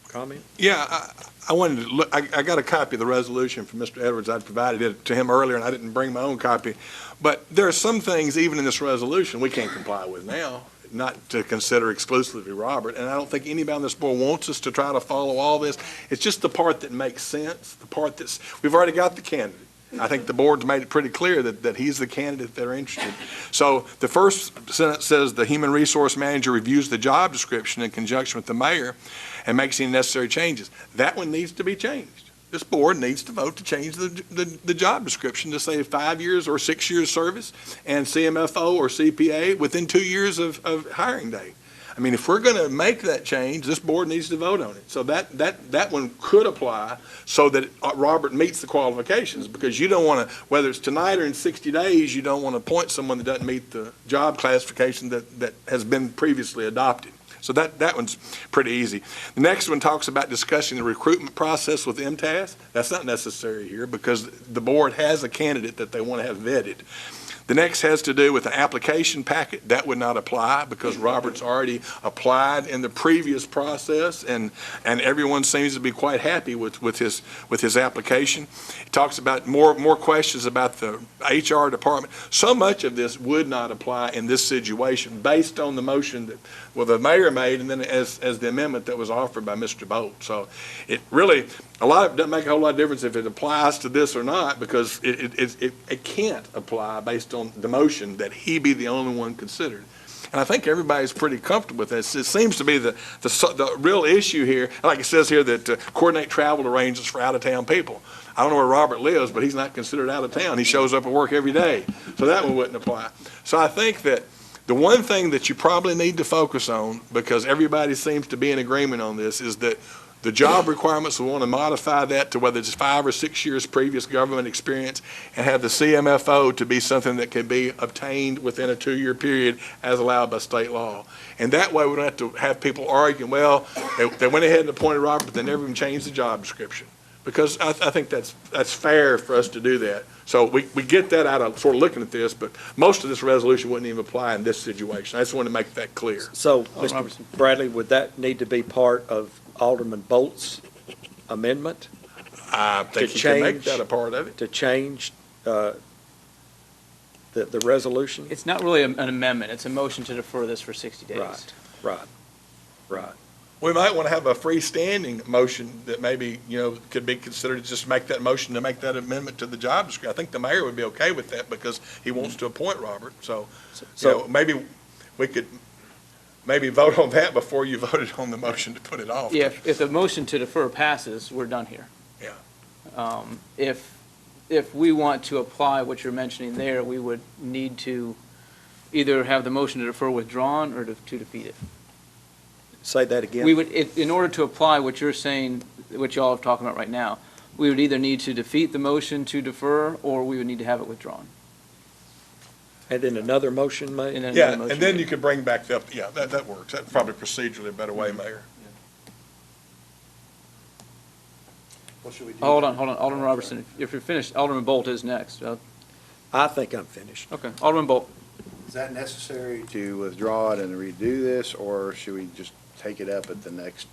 comment? Yeah, I wanted to look, I got a copy of the resolution from Mr. Edwards. I'd provided it to him earlier, and I didn't bring my own copy. But there are some things, even in this resolution, we can't comply with now, not to consider exclusively Robert. And I don't think anybody on this board wants us to try to follow all this. It's just the part that makes sense, the part we've already got the candidate. I think the board's made it pretty clear that he's the candidate they're interested. So the first sentence says the human resource manager reviews the job description in conjunction with the mayor and makes any necessary changes. That one needs to be changed. This board needs to vote to change the job description to say 5 years or 6 years service and CMFO or CPA within 2 years of hiring date. I mean, if we're going to make that change, this board needs to vote on it. So that one could apply so that Robert meets the qualifications, because you don't want to, whether it's tonight or in 60 days, you don't want to appoint someone that doesn't meet the job classification that has been previously adopted. So that one's pretty easy. The next one talks about discussing the recruitment process with MTAS. That's not necessary here because the board has a candidate that they want to have vetted. The next has to do with the application packet. That would not apply because Robert's already applied in the previous process, and everyone seems to be quite happy with his application. He talks about more questions about the HR department. So much of this would not apply in this situation based on the motion that the mayor made, and then as the amendment that was offered by Mr. Bolt. So it really, it doesn't make a whole lot of difference if it applies to this or not, because it can't apply based on the motion that he be the only one considered. And I think everybody's pretty comfortable with this. It seems to be the real issue here, like it says here, that coordinate travel arrangements for out-of-town people. I don't know where Robert lives, but he's not considered out of town. He shows up at work every day. So that one wouldn't apply. So I think that the one thing that you probably need to focus on, because everybody seems to be in agreement on this, is that the job requirements, we want to modify that to whether it's 5 or 6 years previous government experience, and have the CMFO to be something that can be obtained within a 2-year period as allowed by state law. And that way we don't have to have people arguing, well, they went ahead and appointed Robert, but they never even changed the job description. Because I think that's fair for us to do that. So we get that out of sort of looking at this, but most of this resolution wouldn't even apply in this situation. I just wanted to make that clear. So, Mr. Bradley, would that need to be part of Alderman Bolt's amendment? I think you can make that a part of it. To change the resolution? It's not really an amendment. It's a motion to defer this for 60 days. Right. We might want to have a freestanding motion that maybe, could be considered just make that motion to make that amendment to the job description. I think the mayor would be okay with that because he wants to appoint Robert. So maybe we could vote on that before you voted on the motion to put it off. Yeah, if the motion to defer passes, we're done here. Yeah. If if we want to apply what you're mentioning there, we would need to either have the motion to defer withdrawn or to defeat it. Say that again. We would, in order to apply what you're saying, what y'all are talking about right now, we would either need to defeat the motion to defer, or we would need to have it withdrawn. And then another motion made? And then Yeah, another motion and then made. you could bring back the, yeah, that works. That's probably procedurally a better way, Mayor. What should we do? Hold on, Alderman Robertson, if you're finished, Alderman Bolt is next. I think I'm finished. Okay, Alderman Bolt. Is that necessary to withdraw it and redo this, or should we just take it up at the next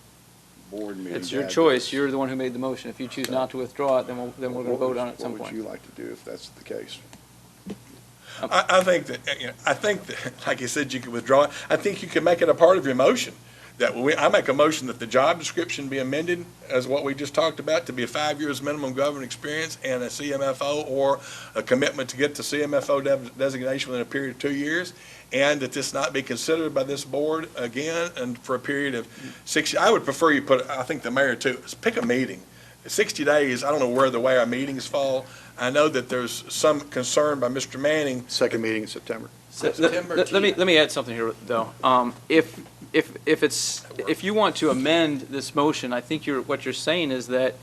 board meeting? It's your choice, you're the one who made the motion. If you choose not to withdraw it, then we're going to vote on it at some What would point. you like to do if that's the case? I think that, like you said, you could withdraw it. I think you could make it a part of your motion. I make a motion that the job description be amended as what we just talked about, to be a 5 years minimum government experience and a CMFO, or a commitment to get the CMFO designation within a period of 2 years, and that this not be considered by this board again and for a period of 60. I would prefer you put, I think the mayor too, pick a meeting. 60 days, I don't know where the way our meetings fall. I know that there's some concern by Mr. Manning. Second meeting in September. Let me add something here, though. If you want to amend this motion, I think what you're saying is that,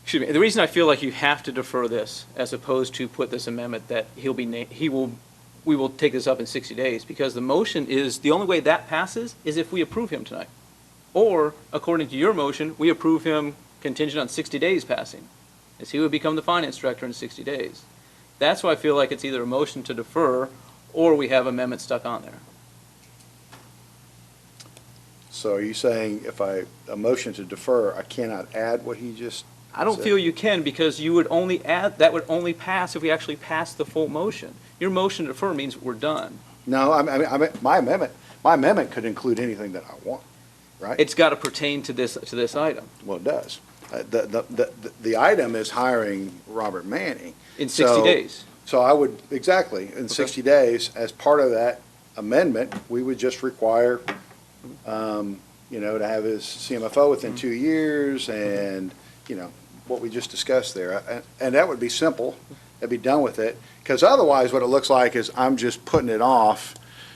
excuse me, the reason I feel like you have to defer this as opposed to put this amendment that we will take this up in 60 days, because the motion is, the only way that passes is if we approve him tonight. Or, according to your motion, we approve him contingent on 60 days passing, as he would become the finance director in 60 days. That's why I feel like it's either a motion to defer or we have amendments stuck on there. So are you saying if a motion to defer, I cannot add what he just I don't said? feel you can, because you would only add, that would only pass if we actually pass the full motion. Your motion to defer means we're done. No, my amendment could include anything that I want, right? It's got to pertain to this item Well, it does. The item is hiring Robert Manning. in 60 days. So I would, exactly, in 60 days, as part of that amendment, we would just require, to have his CMFO within 2 years and, what we just discussed there. And that would be simple. That'd be done with it. Because otherwise, what it looks like is I'm just putting it off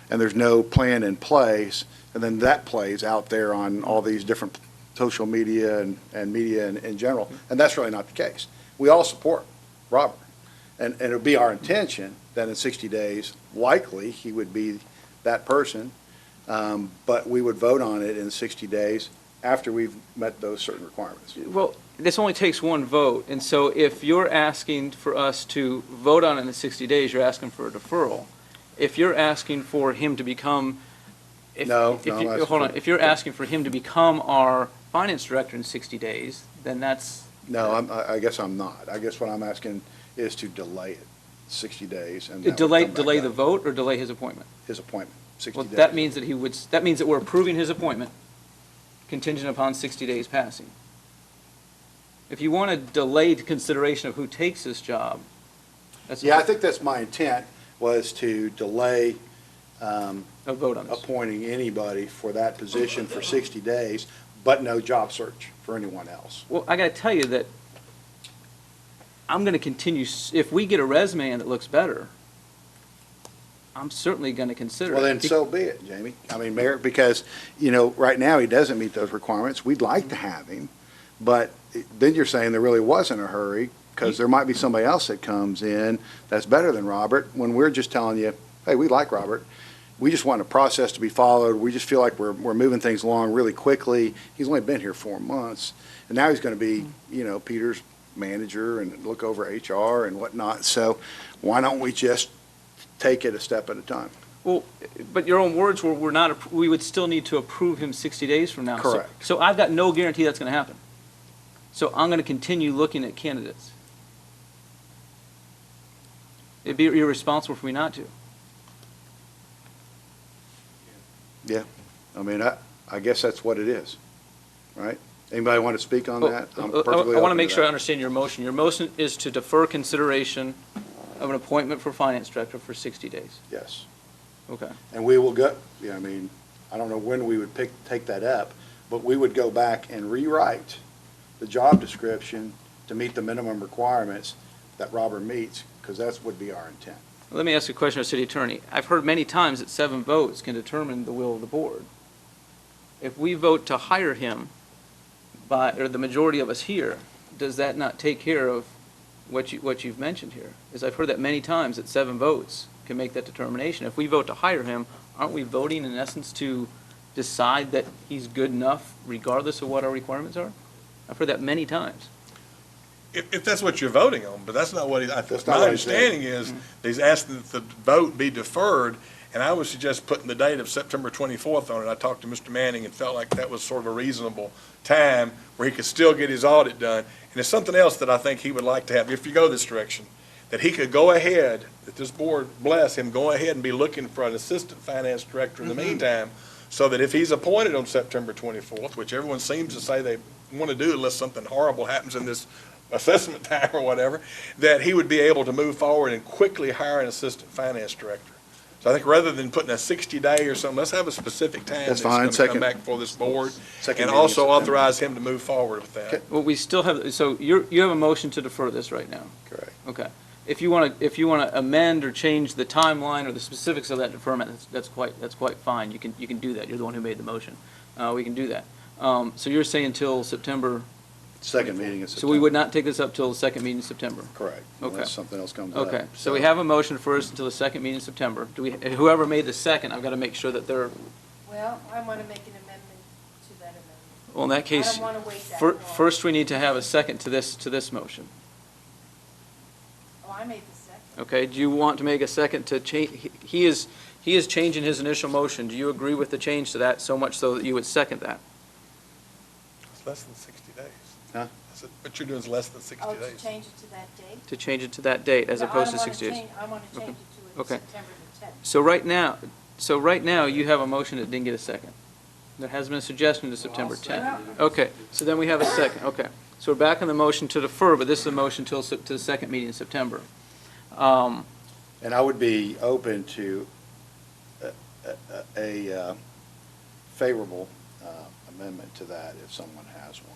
and there's no plan in place. And then that plays out there on all these different social media and media in general. And that's really not the case. We all support Robert. And it would be our intention that in 60 days, likely, he would be that person. But we would vote on it in 60 days after we've met those certain requirements. Well, this only takes one vote, and so if you're asking for us to vote on it in 60 days, you're asking for a deferral. If you're asking for him to become, No, I'm asking hold on, for- if you're asking for him to become our finance director in 60 days, then that's, No, I guess I'm not. I guess what I'm asking is to delay it 60 days. And that would delay come back the up. vote or delay his appointment? His appointment, 60 Well, days. that means that means that we're approving his appointment contingent upon 60 days passing. If you want a delayed consideration of who takes this job, that's. Yeah, I think that's my intent, was to delay A vote on this. appointing anybody for that position for 60 days, but no job search for anyone else. Well, I got to tell you that I'm going to continue, if we get a resume that looks better, I'm certainly going to consider it. Well, then so be it, Jamie. I mean, Mayor, because, right now he doesn't meet those requirements. We'd like to have him, but then you're saying there really wasn't a hurry, because there might be somebody else that comes in that's better than Robert, when we're just telling you, hey, we like Robert. We just want a process to be followed. We just feel like we're moving things along really quickly. He's only been here 4 months, and now he's going to be, Peter's manager and look over HR and whatnot. So why don't we just take it a step at a time? Well, but your own words were, we would still need to approve him 60 days from now. So- Correct. So I've got no guarantee that's going to happen. So I'm going to continue looking at candidates. It'd be irresponsible for me not to. Yeah. I mean, I guess that's what it is, right? Anybody want to speak on that? I'm perfectly I want open to make sure I that. understand your motion. Your motion is to defer consideration of an appointment for finance director for 60 days. Yes. Okay. And we will go, I mean, I don't know when we would take that up, but we would go back and rewrite the job description to meet the minimum requirements that Robert meets, because that would be our intent. Let me ask you a question, our city attorney. I've heard many times that 7 votes can determine the will of the board. If we vote to hire him or the majority of us here, does that not take care of what you've mentioned here? As I've heard that many times, that 7 votes can make that determination. If we vote to hire him, aren't we voting in essence to decide that he's good enough regardless of what our requirements are? I've heard that many times. If that's what you're voting on, but that's not what That's not my what he said. understanding is, he's asking that the vote be deferred, and I would suggest putting the date of September 24th on it. I talked to Mr. Manning and felt like that was sort of a reasonable time where he could still get his audit done. And there's something else that I think he would like to have, if you go this direction, that he could go ahead, that this board bless him, go ahead and be looking for an assistant finance director in the meantime, so that if he's appointed on September 24th, which everyone seems to say they want to do unless something horrible happens in this assessment time or whatever, that he would be able to move forward and quickly hire an assistant finance director. So I think rather than putting a 60-day or something, let's have a specific time That's that's fine. going to Second- come back before this board, second and meeting in also September. authorize him to move forward with that. Okay. Well, we still have, so you have a motion to defer this right now. Correct. Okay. If you want to amend or change the timeline or the specifics of that deferment, that's quite fine. You can do that. You're the one who made the motion. We can do that. So you're saying until September, Second meeting in September. so we would not take this up till the second meeting in September? Correct. Okay. Unless something else comes up. Okay, so we have a motion first until the second meeting in September. Whoever made the second, I've got to make sure that they're, Well, I want to make an amendment to that amendment. well, in that case, I don't want to wait that long. first we need to have a second to this motion. Oh, I made the second. Okay, do you want to make a second to change, he is changing his initial motion. Do you agree with the change to that so much so that you would second that? It's less than 60 days. Huh? What you're doing is less than 60 Oh, to days. change it to that date? To change it to that date as No, opposed I to don't wanna 60 days? change- I want to change it to Okay. September the 10th. So right now, you have a motion that didn't get a second. There has been a suggestion to September 10th. Okay, so then we have a second, okay. So we're back on the motion to defer, but this is a motion to the second meeting in September. And I would be open to a favorable amendment to that if someone has one.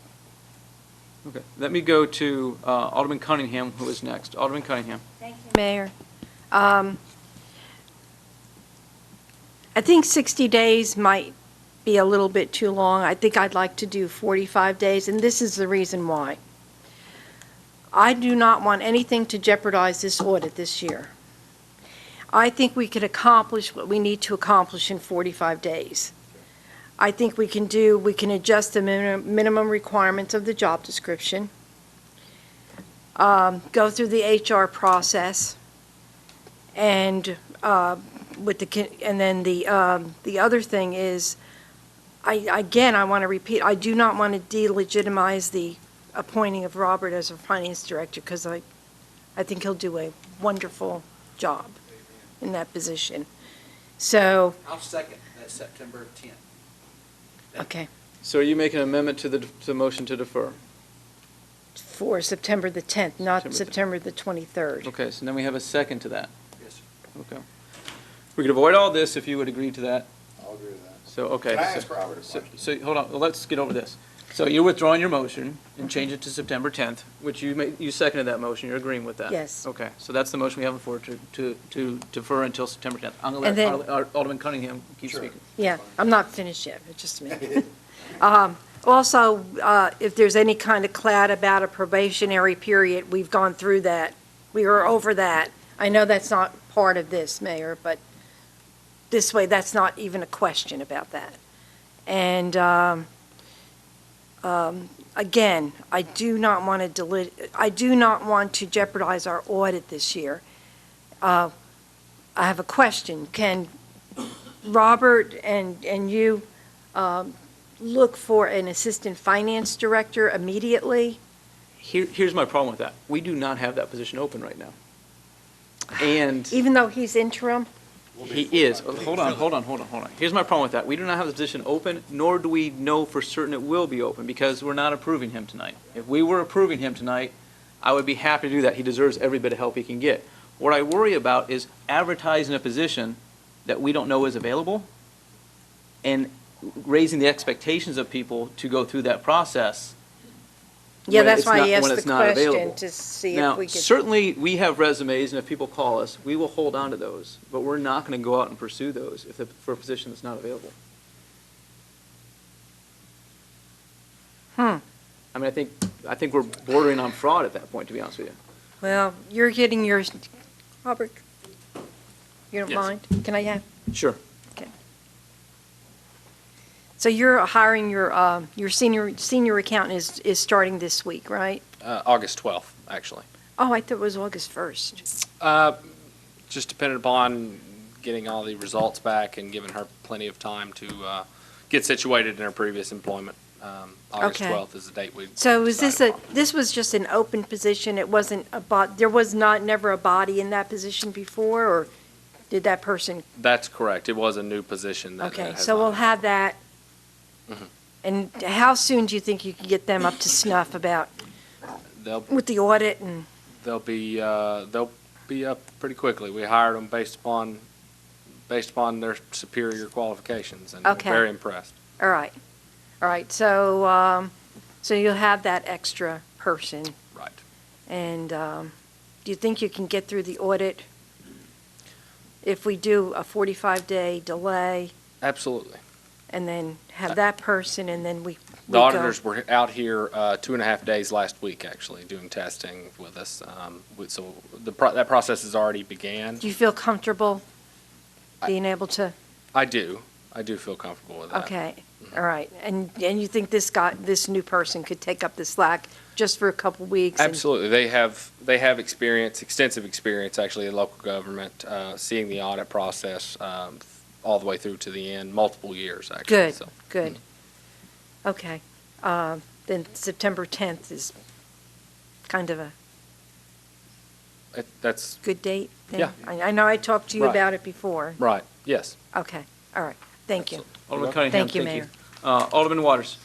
Okay, let me go to Alderman Cunningham, who is next. Alderman Cunningham. Thank you, Mayor. I think 60 days might be a little bit too long. I think I'd like to do 45 days, and this is the reason why. I do not want anything to jeopardize this audit this year. I think we could accomplish what we need to accomplish in 45 days. I think we can adjust the minimum requirements of the job description, go through the HR process, and then the other thing is, I want to repeat, I do not want to delegitimize the appointing of Robert as a finance director, because I think he'll do a wonderful job in that position. So, I'll second that September 10th. okay, So are you making an amendment to the motion to defer? for September the 10th, not September September the 23rd. Okay, so then we have a second to that. Yes, sir. Okay. We could avoid all this if you would agree to that. I'll agree with that. So, okay. Can I so- ask Robert a so- question? So, hold on, well, let's get over this. So you're withdrawing your motion and change it to September 10th, which you seconded that motion, you're agreeing with that? Yes. Okay, so that's the motion we have before to defer until September 10th. I'm going And to then- let Alderman Cunningham keep Sure. speaking. Yeah, I'm not finished yet, but just a minute. Also, if there's any kind of cloud about a probationary period, we've gone through that. We are over that. I know that's not part of this, Mayor, but this way, that's not even a question about that. And again, I do not want to jeopardize our audit this year. I have a question. Can Robert and you look for an assistant finance director immediately? Here's my problem with that. We do not have that position open right now. And Even though he's interim? he is, hold on. Here's my problem with that. We do not have the position open, nor do we know for certain it will be open, because we're not approving him tonight. If we were approving him tonight, I would be happy to do that. He deserves every bit of help he can get. What I worry about is advertising a position that we don't know is available and raising the expectations of people to go through that process Yeah, when that's it's why not- I asked when the it's not question, available. to see if Now, we could. certainly, we have resumes, and if people call us, we will hold on to those, but we're not going to go out and pursue those for a position that's not available. I mean, I think we're bordering on fraud at that point, to be honest with you. Well, you're getting yours, Robert, you don't Yes. mind? Can I have? Sure. So you're hiring your senior accountant is starting this week, right? August 12th, actually. Oh, I thought it was August 1st. Just dependent upon getting all the results back and giving her plenty of time to get situated in her previous employment. August Okay. 12th is the date we. So is decided upon. this was just an open position? It wasn't there was never a body in that position before, or did that person? That's correct. It was a new position. Okay, so we'll have that. And how soon do you think you can get them up to snuff about, They'll with the audit and? they'll be up pretty quickly. We hired them based upon their superior qualifications, and Okay. we're very impressed. All right, so you'll have that extra person, Right. and do you think you can get through the audit if we do a 45-day delay, Absolutely. and then have that person, and then we The go? auditors were out here 2.5 days last week, actually, doing testing with us. So that process has already began. Do you feel comfortable being able to? I do feel comfortable with that. Okay, all right, and you think this new person could take up the slack just for a couple weeks? and- Absolutely. They have experience, extensive experience, actually, in local government, seeing the audit process all the way through to the end, multiple years, actually. Good, So, good. Okay, then September 10th is kind of a that's good date? then? Yeah. I know I talked to you Right. about it before. right, yes. Okay, all right, thank you. Alderman Cunningham, Thank you, Mayor. Alderman Waters.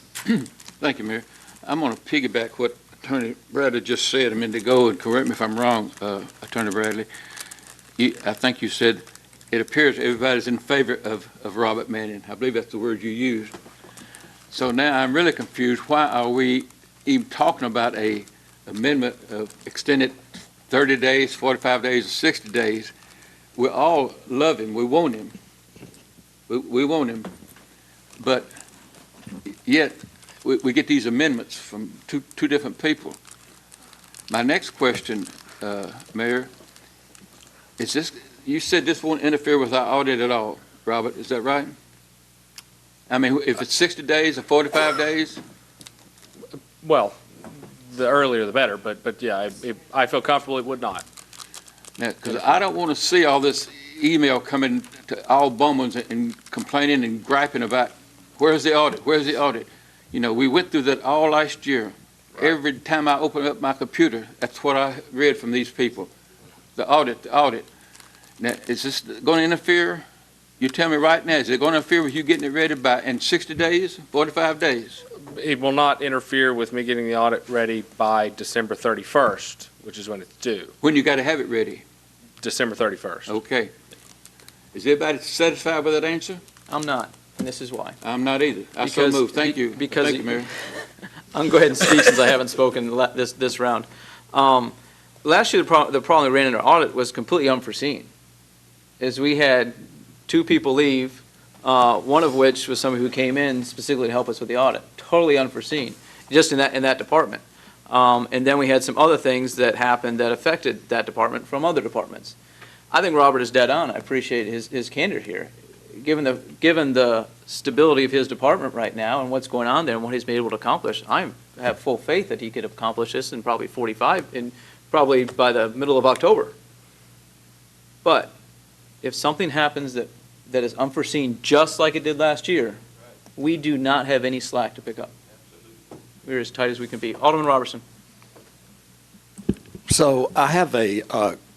Thank you, Mayor. I'm going to piggyback what Attorney Bradley just said a minute ago, and correct me if I'm wrong, Attorney Bradley. I think you said it appears everybody's in favor of Robert Manning. I believe that's the word you used. So now I'm really confused. Why are we even talking about a amendment of extended 30 days, 45 days, or 60 days? We all love him. We want him. We want him. But yet, we get these amendments from two different people. My next question, Mayor, is this, you said this won't interfere with our audit at all, Robert, is that right? I mean, if it's 60 days or 45 days? Well, the earlier the better, but yeah, I feel comfortable it would not. Because I don't want to see all this email coming to all BOMAs and complaining and griping about, where's the audit, where's the audit? You know, we went through that all last year. Every time I open up my computer, that's what I read from these people. The audit, the audit. Now, is this going to interfere? You tell me right now, is it going to interfere with you getting it ready in 60 days, 45 days? It will not interfere with me getting the audit ready by December 31st, which is when it's due, When you got to have it ready? December 31st. Okay. Is everybody satisfied with that answer? I'm not, and this is why. I'm not either. I so Because- move. Thank you. because- Thank you, Mayor. I'm going to go ahead and speak since I haven't spoken this round. Last year, the problem we ran in our audit was completely unforeseen. Is we had two people leave, one of which was somebody who came in specifically to help us with the audit. Totally unforeseen, just in that department. And then we had some other things that happened that affected that department from other departments. I think Robert is dead on. I appreciate his candor here. Given the stability of his department right now and what's going on there and what he's been able to accomplish, I have full faith that he could accomplish this in probably 45, probably by the middle of October. But if something happens that is unforeseen, just like it did last year, we do not have any slack to pick up. We're as tight as we can be. Alderman Robertson. So I have a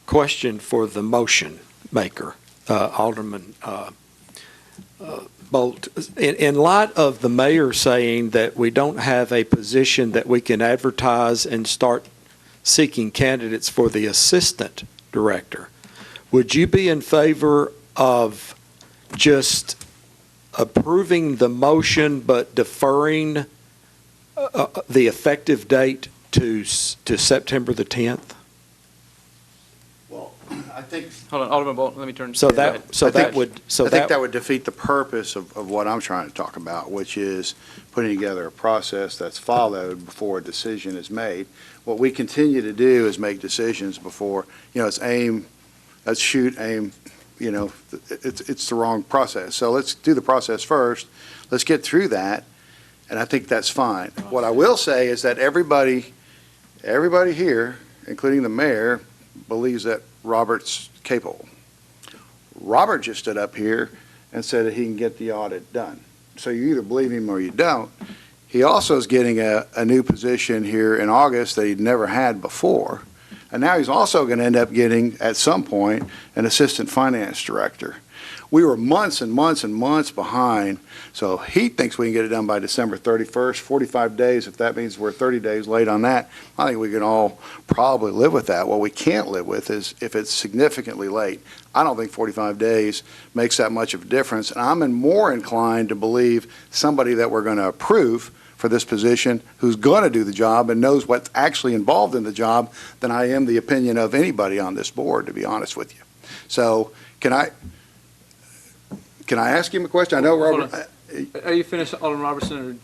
question for the motion maker, Alderman Bolt. In light of the mayor saying that we don't have a position that we can advertise and start seeking candidates for the assistant director, would you be in favor of just approving the motion but deferring the effective date to September the 10th? Well, I think, Hold on, Alderman Bolt, let me turn. So go ahead. I think that would defeat the purpose of what I'm trying to talk about, which is putting together a process that's followed before a decision is made. What we continue to do is make decisions before, it's aim, let's shoot, aim, it's the wrong process. So let's do the process first. Let's get through that, and I think that's fine. What I will say is that everybody here, including the mayor, believes that Robert's capable. Robert just stood up here and said that he can get the audit done. So you either believe him or you don't. He also is getting a new position here in August that he'd never had before. And now he's also going to end up getting, at some point, an assistant finance director. We were months and months and months behind, so he thinks we can get it done by December 31st, 45 days. If that means we're 30 days late on that, I think we can all probably live with that. What we can't live with is if it's significantly late. I don't think 45 days makes that much of a difference, and I'm more inclined to believe somebody that we're going to approve for this position who's going to do the job and knows what's actually involved in the job than I am the opinion of anybody on this board, to be honest with you. So can I ask him a question? I know, Hold Robert. Are you finished, Alderman Robertson?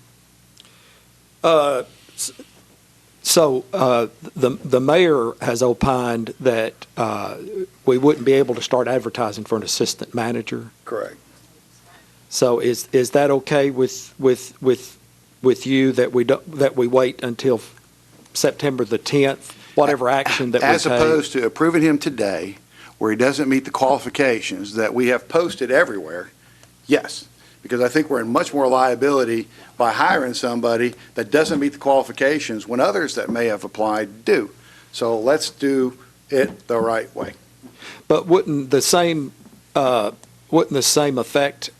The mayor has opined that we wouldn't be able to start advertising for an assistant manager. Correct. So is that okay with you that we wait until September the 10th, whatever action that we take? As opposed to approving him today, where he doesn't meet the qualifications that we have posted everywhere, yes. Because I think we're in much more liability by hiring somebody that doesn't meet the qualifications when others that may have applied do. So let's do it the right way. But wouldn't the same effect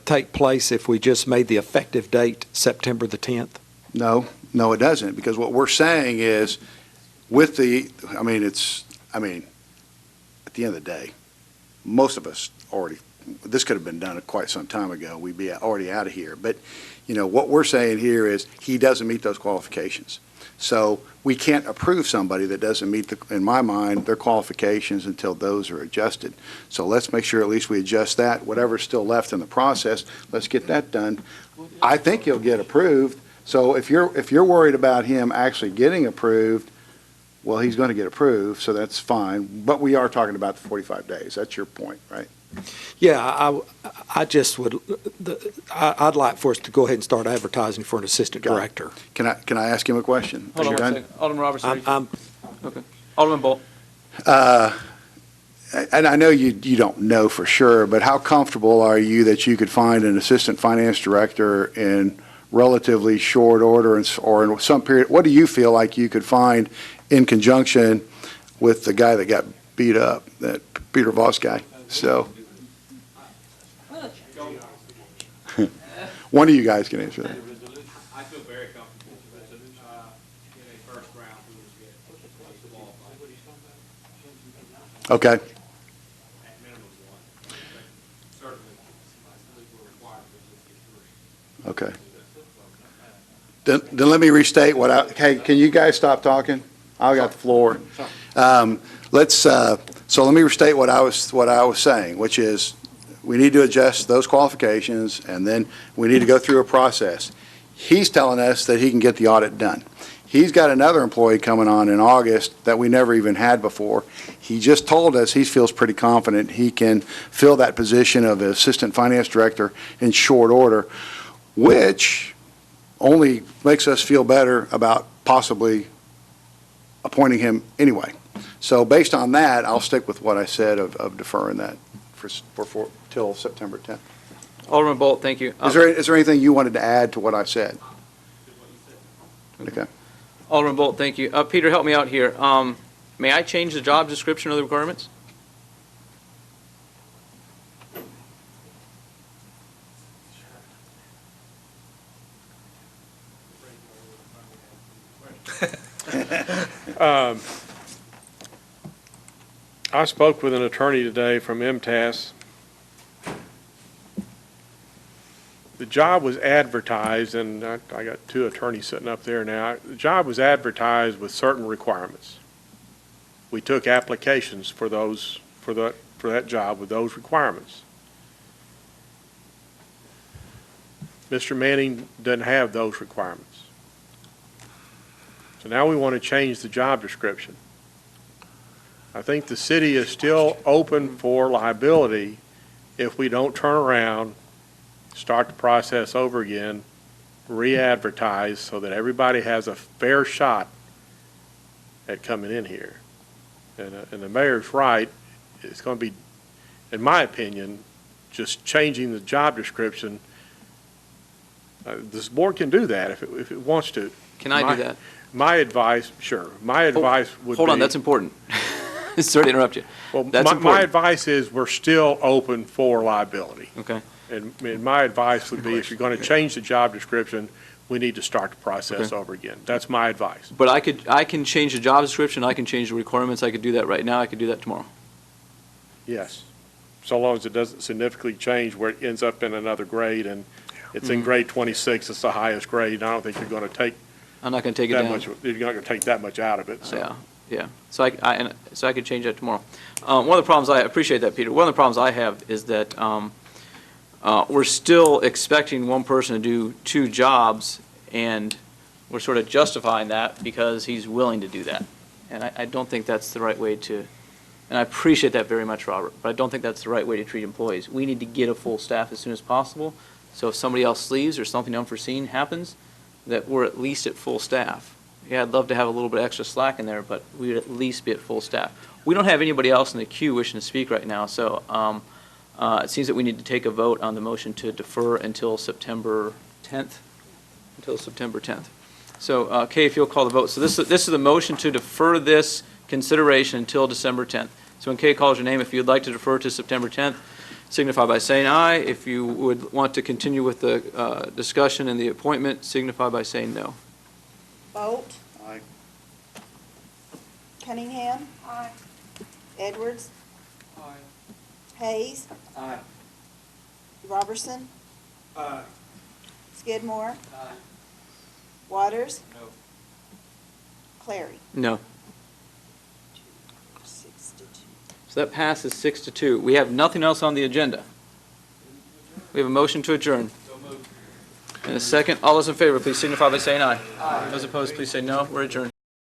take place if we just made the effective date September the 10th? No, it doesn't, because what we're saying is at the end of the day, most of us this could have been done quite some time ago. We'd be already out of here. But, what we're saying here is he doesn't meet those qualifications. So we can't approve somebody that doesn't meet, in my mind, their qualifications until those are adjusted. So let's make sure at least we adjust that. Whatever's still left in the process, let's get that done. I think he'll get approved. So if you're worried about him actually getting approved, well, he's going to get approved, so that's fine. But we are talking about the 45 days. That's your point, right? Yeah, I just would, I'd like for us to go ahead and start advertising for an assistant director. Can I ask him a question? Hold on Are you one done? second. Alderman Robertson. I'm Okay. Alderman Bolt. And I know you don't know for sure, but how comfortable are you that you could find an assistant finance director in relatively short order or in some period? What do you feel like you could find in conjunction with the guy that got beat up, that Peter Voss guy? So one of you guys can answer that. I feel very comfortable in a first round. Okay. At minimum one. Certainly, we're required to get three. Okay. Then let me restate hey, can you guys stop talking? I got the floor. So let me restate what I was saying, which is we need to adjust those qualifications, and then we need to go through a process. He's telling us that he can get the audit done. He's got another employee coming on in August that we never even had before. He just told us he feels pretty confident he can fill that position of assistant finance director in short order, which only makes us feel better about possibly appointing him anyway. So based on that, I'll stick with what I said of deferring that till September 10th. Alderman Bolt, thank you. Is there anything you wanted to add to what I said? Okay. Alderman Bolt, thank you. Peter, help me out here. May I change the job description of the requirements? I spoke with an attorney today from MTAS. The job was advertised, and I got two attorneys sitting up there now. The job was advertised with certain requirements. We took applications for that job with those requirements. Mr. Manning doesn't have those requirements. So now we want to change the job description. I think the city is still open for liability if we don't turn around, start the process over again, re-advertise so that everybody has a fair shot at coming in here. And the mayor's right, it's going to be, in my opinion, just changing the job description. This board can do that if it wants to. Can I do that? My advice, sure, my advice would be. Hold on, that's important. Sorry to interrupt you. Well, That's my important. advice is we're still open for liability. Okay. And my advice would be if you're going to change the job description, we need to start the process over again. That's my advice. But I can change the job description, I can change the requirements, I could do that right now, I could do that tomorrow. Yes. So long as it doesn't significantly change where it ends up in another grade and it's in grade 26, it's the highest grade. And I don't think you're going to take I'm not going to take it that down. much, you're not going to take that much out of it. So. Yeah. So I could change that tomorrow. One of the problems, I appreciate that, Peter. One of the problems I have is that we're still expecting one person to do two jobs, and we're sort of justifying that because he's willing to do that. And I don't think that's the right way to, and I appreciate that very much, Robert, but I don't think that's the right way to treat employees. We need to get a full staff as soon as possible, so if somebody else leaves or something unforeseen happens, that we're at least at full staff. Yeah, I'd love to have a little bit extra slack in there, but we'd at least be at full staff. We don't have anybody else in the queue wishing to speak right now, so it seems that we need to take a vote on the motion to defer until September 10th. Until September 10th. So, Kay, if you'll call the vote. So this is the motion to defer this consideration until December 10th. So when Kay calls your name, if you'd like to defer to September 10th, signify by saying aye. If you would want to continue with the discussion and the appointment, signify by saying no. Bolt. Aye. Cunningham. Aye. Edwards. Aye. Hayes. Aye. Robertson. Aye. Skidmore. Aye. Waters. No. Clary. No. 6 to 2. So that passes 6-2. We have nothing else on the agenda. We have a motion to adjourn. And a second. All those in favor, please signify by saying aye. Aye. Those opposed, please say no. We're adjourned.